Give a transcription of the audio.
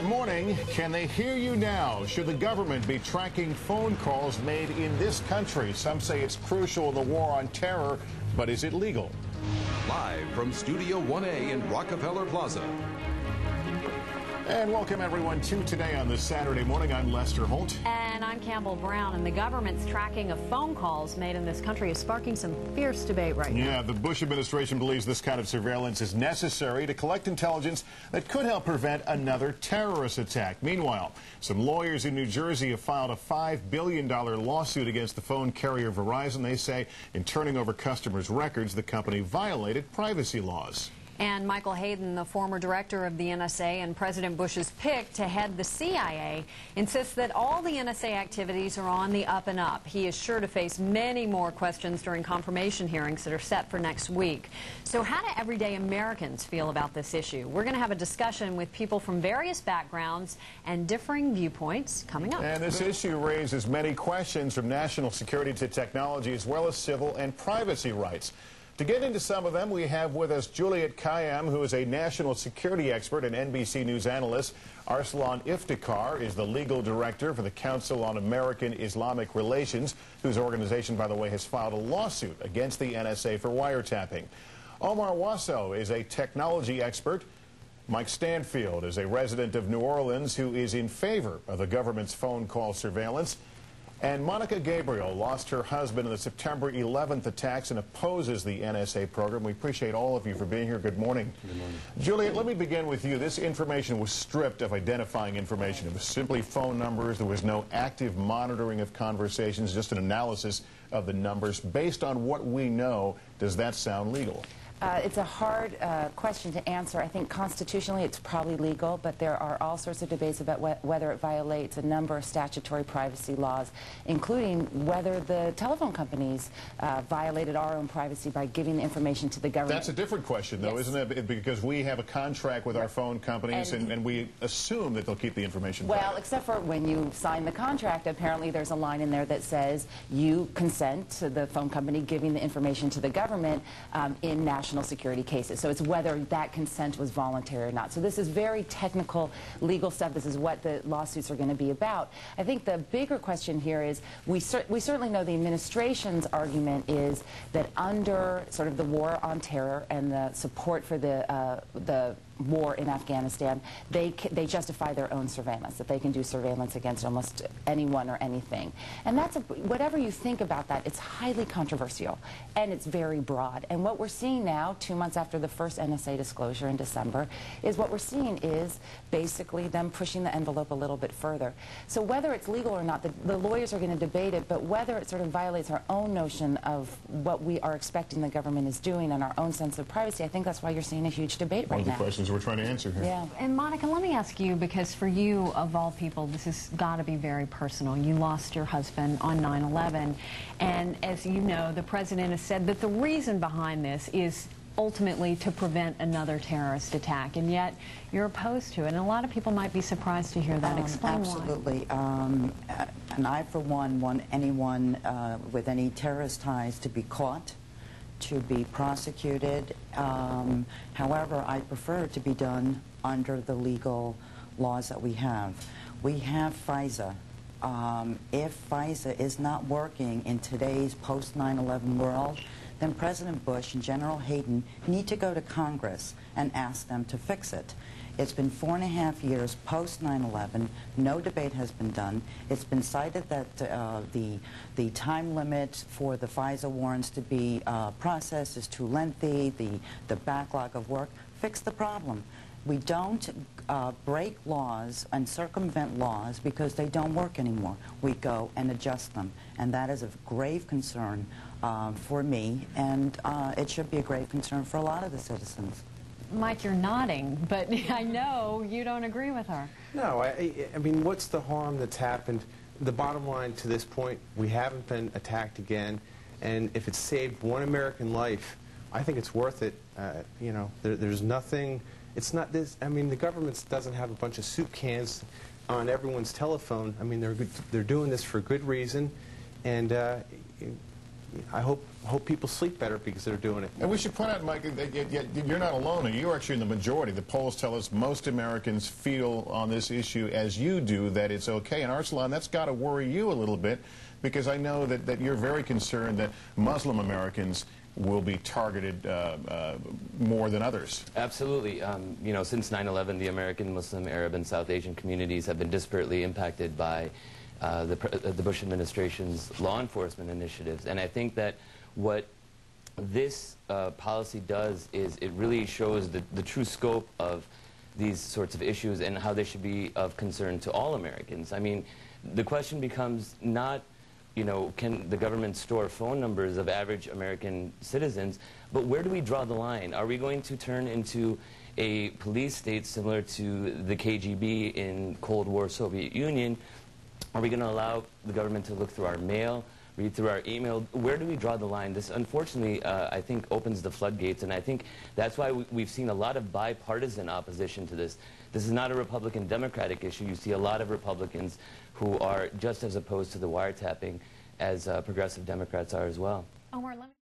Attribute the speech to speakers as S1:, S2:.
S1: Good morning. Can they hear you now? Should the government be tracking phone calls made in this country? Some say it's crucial in the war on terror, but is it legal?
S2: Live from Studio 1A in Rockefeller Plaza.
S1: And welcome everyone to Today on this Saturday morning. I'm Lester Holt.
S3: And I'm Campbell Brown. And the government's tracking of phone calls made in this country is sparking some fierce debate right now.
S1: Yeah, the Bush administration believes this kind of surveillance is necessary to collect intelligence that could help prevent another terrorist attack. Meanwhile, some lawyers in New Jersey have filed a $5 billion lawsuit against the phone carrier Verizon. They say in turning over customers' records, the company violated privacy laws.
S3: And Michael Hayden, the former director of the NSA and President Bush's pick to head the CIA, insists that all the NSA activities are on the up and up. He is sure to face many more questions during confirmation hearings that are set for next week. So how do everyday Americans feel about this issue? We're going to have a discussion with people from various backgrounds and differing viewpoints coming up.
S1: And this issue raises many questions from national security to technology, as well as civil and privacy rights. To get into some of them, we have with us Juliet Kayyem, who is a national security expert and NBC News analyst. Arsalan Iftikhar is the legal director for the Council on American Islamic Relations, whose organization, by the way, has filed a lawsuit against the NSA for wiretapping. Omar Wasso is a technology expert. Mike Stanfield is a resident of New Orleans who is in favor of the government's phone call surveillance. And Monica Gabriel lost her husband in the September 11th attacks and opposes the NSA program. We appreciate all of you for being here. Good morning.
S4: Good morning.
S1: Juliet, let me begin with you. This information was stripped of identifying information. It was simply phone numbers. There was no active monitoring of conversations, just an analysis of the numbers. Based on what we know, does that sound legal?
S4: It's a hard question to answer. I think constitutionally it's probably legal, but there are all sorts of debates about whether it violates a number of statutory privacy laws, including whether the telephone companies violated our own privacy by giving the information to the government.
S1: That's a different question, though,
S4: yes.
S1: Isn't it? Because we have a contract with our phone companies, and we assume that they'll keep the information back.
S4: Well, except for when you sign the contract, apparently there's a line in there that says you consent to the phone company giving the information to the government in national security cases. So it's whether that consent was voluntary or not. So this is very technical legal stuff. This is what the lawsuits are going to be about. I think the bigger question here is we certainly know the administration's argument is that under sort of the war on terror and the support for the war in Afghanistan, they justify their own surveillance, that they can do surveillance against almost anyone or anything. And that's whatever you think about that, it's highly controversial and it's very broad. And what we're seeing now, 2 months after the first NSA disclosure in December, is what we're seeing is basically them pushing the envelope a little bit further. So whether it's legal or not, the lawyers are going to debate it, but whether it sort of violates our own notion of what we are expecting the government is doing and our own sense of privacy, I think that's why you're seeing a huge debate right now.
S1: We're trying to answer here.
S4: Yeah.
S3: And Monica, let me ask you, because for you, of all people, this has got to be very personal. You lost your husband on 9/11, and as you know, the president has said that the reason behind this is ultimately to prevent another terrorist attack, and yet you're opposed to it. And a lot of people might be surprised to hear that. Explain
S5: absolutely. Why. And I, for one, want anyone with any terrorist ties to be caught, to be prosecuted. However, I prefer it to be done under the legal laws that we have. We have FISA. If FISA is not working in today's post-9/11 world, then President Bush and General Hayden need to go to Congress and ask them to fix it. It's been 4.5 years post-9/11. No debate has been done. It's been cited that the time limit for the FISA warrants to be processed is too lengthy, the backlog of work. Fix the problem. We don't break laws and circumvent laws because they don't work anymore. We go and adjust them. And that is of grave concern for me, and it should be a grave concern for a lot of the citizens.
S3: Mike, you're nodding, but I know you don't agree with her.
S6: No, I mean, what's the harm that's happened? The bottom line to this point, we haven't been attacked again, and if it saved one American life, I think it's worth it. You know, there's nothing, it's not this, I mean, the government doesn't have a bunch of soup cans on everyone's telephone. I mean, they're doing this for good reason, and I hope people sleep better because they're doing it.
S1: And we should point out, Mike, that you're not alone. You're actually in the majority. The polls tell us most Americans feel on this issue as you do, that it's okay. And Arsalan, that's got to worry you a little bit, because I know that you're very concerned that Muslim Americans will be targeted more than others.
S7: Absolutely. You know, since 9/11, the American, Muslim, Arab, and South Asian communities have been disparately impacted by the Bush administration's law enforcement initiatives. And I think that what this policy does is it really shows the true scope of these sorts of issues and how they should be of concern to all Americans. I mean, the question becomes not, you know, can the government store phone numbers of average American citizens, but where do we draw the line? Are we going to turn into a police state similar to the KGB in Cold War Soviet Union? Are we going to allow the government to look through our mail, read through our email? Where do we draw the line? This, unfortunately, I think opens the floodgates, and I think that's why we've seen a lot of bipartisan opposition to this. This is not a Republican-Democratic issue. You see a lot of Republicans who are just as opposed to the wiretapping as progressive Democrats are as well.
S3: Omar, let me